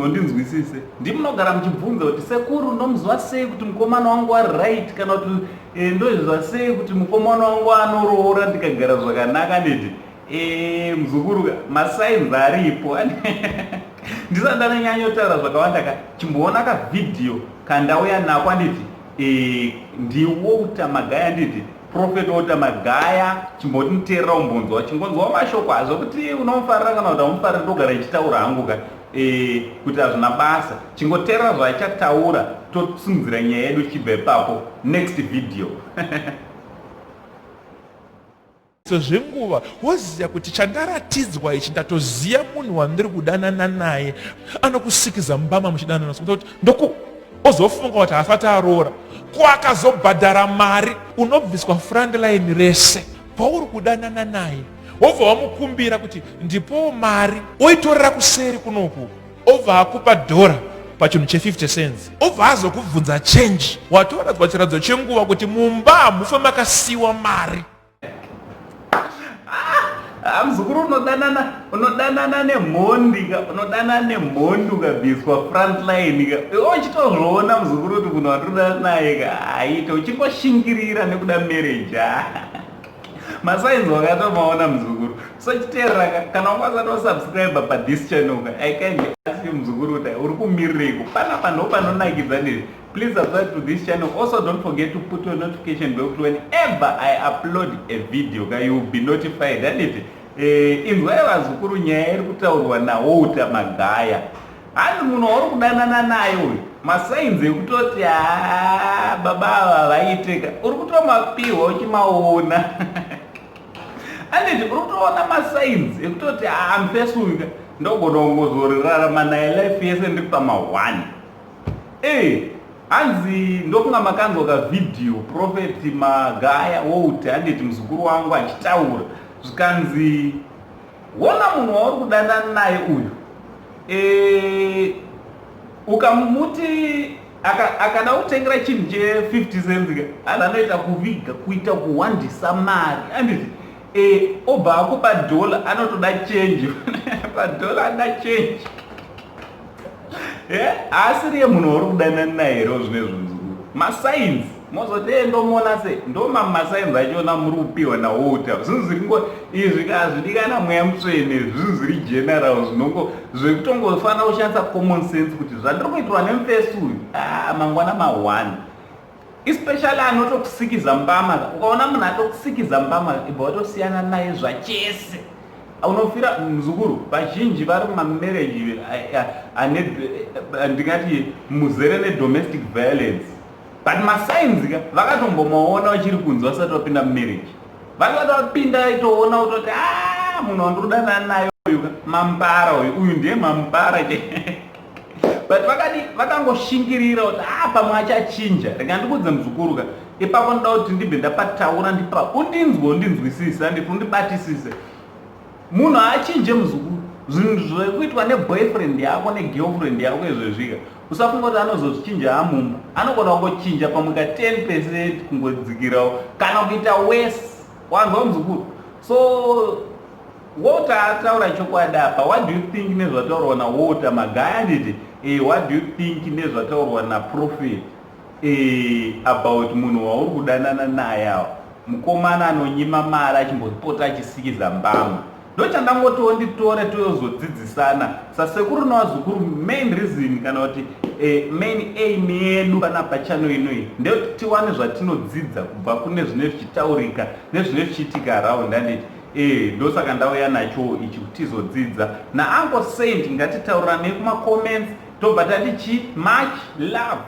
ndinzwisise ndimunogara muchibvunza kuti sekuru ndomuzwa sei kuti mukomana wangu right kana kuti ndozvizwa sei kuti mukomana wangu anoroora ndikagara zvakanaka nditi muzukuru masainzi aripo ndisati ndanyanyotaura zvakawanda chimboona kavidhiyo kandauya nako anditi ndiwouta magaya nditi Prophet Wouter Magaya chimboti muteerera umbonzwa chingonzwa mashoko azvokuti unomufarira kana kuti amufariri ndogara ichitaura hangu kuti hazvina basa chingoteerera zvaachataura tosimudzira nyaya yedu chibva ipapo next video. Zvenguva woziva kuti chandaratidzwa ichi ndatoziva munhu wandiri kudanana naye anokusikiza mbama muchidanana kuti ndoku ozofunga kuti asati aroora kwakazobhadhara mari unobviswa front line rese pauri kudanana naye wobva wamukumbira kuti ndipowo mari oitorera kuseri kunoku obva akupa dhora pachinhu che50 cents obva azokubvunza change watoradzwa chiradzo chenguva kuti mumba mufe makasiyiwa mari. Muzukuru unodanana nemhondi ukabviswa front line uchitozviona muzukuru kuti munhu watodanana naye aite uchingoshingirira nekuda marriage masainzi wakatomaona muzukuru so chiteerera kana ukasati wasubscribe pathis channel I kindly ask you muzukuru kuti uri kumirireko panapa ndo panonakidza ndiri. Please subscribe to this channel. Also don't forget to put your notification bell whenever I upload a video you will be notified. Inzwai vazukuru nyaya iri kutaurwa naWouter Magaya handi munhu wauri kudanana naye uyu masainzi ekutoti baba ava vaiteka uri kutomapiwa uchimaona anditi uri kutoona masainzi ekutoti mufesi uyu ndogona kungozorarama naye life yese ndiri pama1 hanzi ndokunga makanzwa kavidhiyo Prophet Magaya Wouter handiti muzukuru wangu achitaura zvikanzi wona munhu wauri kudanana naye uyu ukamuti akada kutengera chinhu che50 cents anoita kuviga kuita kuwandisa mari anditi obva akupa dhola anotoda change padhola anoda change asiri yemunhu wauri kudanana naye here zvinezvi muzukuru masainzi mozoti ndomuona sei ndomamasainzi achona muri kupiwa naWouter zvinhu zviringo izvi hazvidikana mweya mutsvene zvinhu zviri general zvinongo zvekutongofanira kushandisa common sense kuti zvandiri kuitirwa nemufesi uyu mangwana ma1 especially anotokusikiza mbama ukaona munhu atokusikiza mbama ibva watosiyana naye zvachese unofira muzukuru vazhinji vari mumamarriage ndingati muzere nedomestic violence but masainzi vakatombomaona vachiri kunzi vasati vapinda mumarriage vasati vapinda itoona utoti munhu wandiri kudanana naye uyu mampara uyu ndiye mampara but vakangoshingirira kuti pamwe achachinja rega ndikudze muzukuru ipapo ndoda kuti ndibve ndapataura ndipa undinzwisisa nditi undibatisise munhu haachinje muzukuru zvinhu zvekuitwa neboyfriend yako negirlfriend yako izvezvika usafunga kuti anozozvichinja hamumba anogona kungochinja pamwe ka10% kungodzikirawo kana kuita wese wanzwa muzukuru so Wouter ataura chokwadi apa what do you think nezvataurwa naWouter Magaya nditi what do you think nezvataurwa naProphet about munhu wauri kudanana naye mukomana anonyima mari achimbopota achisikiza mbama ndochandangotiwo nditore toyozodzidzisana sasekuru navazukuru main reason kana kuti main aim yedu panapa channel inoi ndekuti tiwane zvatinodzidza kubva kune zvine zvichitaurika nezvine zvichiitika around anditi ndosaka ndauya nacho ichi kuti tizodzidza naUncle Saint ngatitaurirane kumacomments tobva tatichi much love.